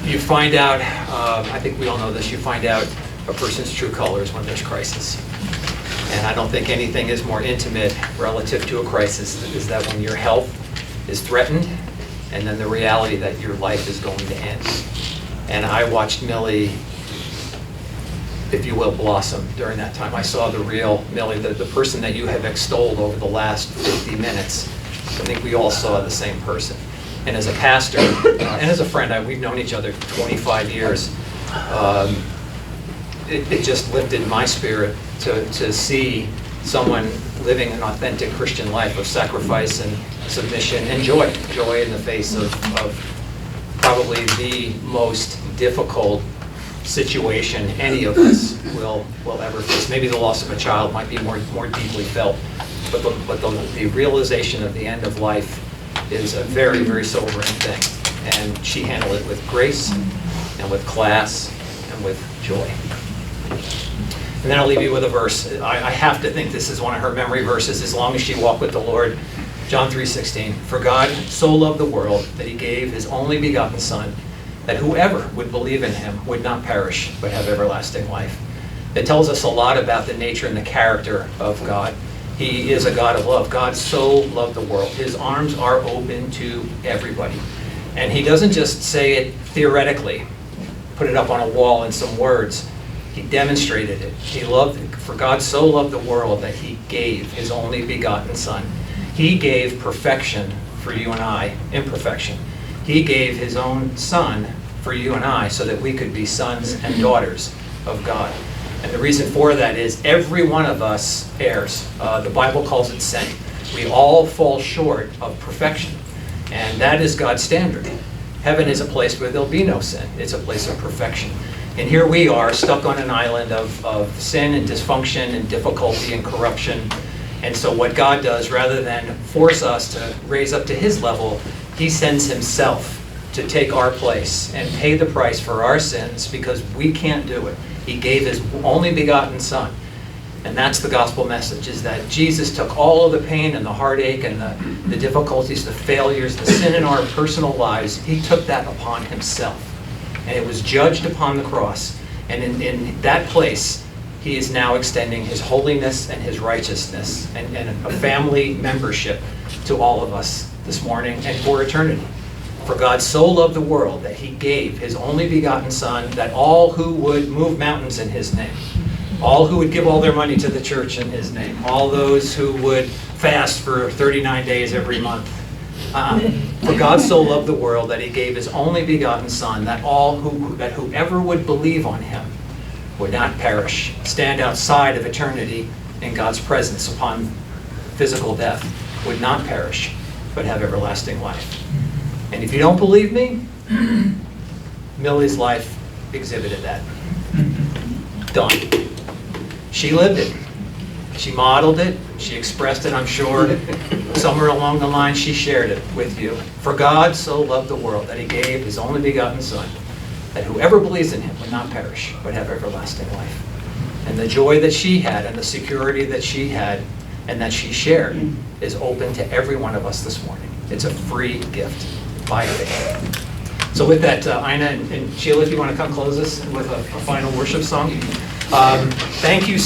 You find out, I think we all know this, you find out a person's true colors when there's crisis. And I don't think anything is more intimate relative to a crisis is that when your health is threatened, and then the reality that your life is going to end. And I watched Millie, if you will, blossom during that time. I saw the real Millie, the person that you have extolled over the last 50 minutes. I think we all saw the same person. And as a pastor, and as a friend, we've known each other 25 years, it just lifted my spirit to see someone living an authentic Christian life of sacrifice and submission and joy in the face of probably the most difficult situation any of us will ever face. Maybe the loss of a child might be more deeply felt, but the realization of the end of life is a very, very sobering thing. And she handled it with grace and with class and with joy. And then I'll leave you with a verse. I have to think this is one of her memory verses, as long as she walked with the Lord. John 3:16, "For God so loved the world that he gave his only begotten Son, that whoever would believe in him would not perish, but have everlasting life." It tells us a lot about the nature and the character of God. He is a God of love. God so loved the world. His arms are open to everybody. And he doesn't just say it theoretically, put it up on a wall in some words. He demonstrated it. For God so loved the world that he gave his only begotten Son. He gave perfection for you and I, imperfection. He gave his own Son for you and I so that we could be sons and daughters of God. And the reason for that is every one of us errs. The Bible calls it sin. We all fall short of perfection. And that is God's standard. Heaven is a place where there'll be no sin. It's a place of perfection. And here we are stuck on an island of sin and dysfunction and difficulty and corruption. And so what God does, rather than force us to raise up to his level, he sends himself to take our place and pay the price for our sins because we can't do it. He gave his only begotten Son. And that's the gospel message, is that Jesus took all of the pain and the heartache and the difficulties, the failures, the sin in our personal lives. He took that upon himself. And it was judged upon the cross. And in that place, he is now extending his holiness and his righteousness and a family membership to all of us this morning and for eternity. For God so loved the world that he gave his only begotten Son, that all who would move mountains in his name, all who would give all their money to the church in his name, all those who would fast for 39 days every month. For God so loved the world that he gave his only begotten Son, that whoever would believe on him would not perish, stand outside of eternity in God's presence upon physical death, would not perish, but have everlasting life. And if you don't believe me, Millie's life exhibited that. Done. She lived it. She modeled it. She expressed it, I'm sure. Somewhere along the line, she shared it with you. For God so loved the world that he gave his only begotten Son, that whoever believes in him would not perish, but have everlasting life. And the joy that she had and the security that she had and that she shared is open to every one of us this morning. It's a free gift by faith. So with that, Ina and Sheila, if you want to come close us with a final worship song. Thank you.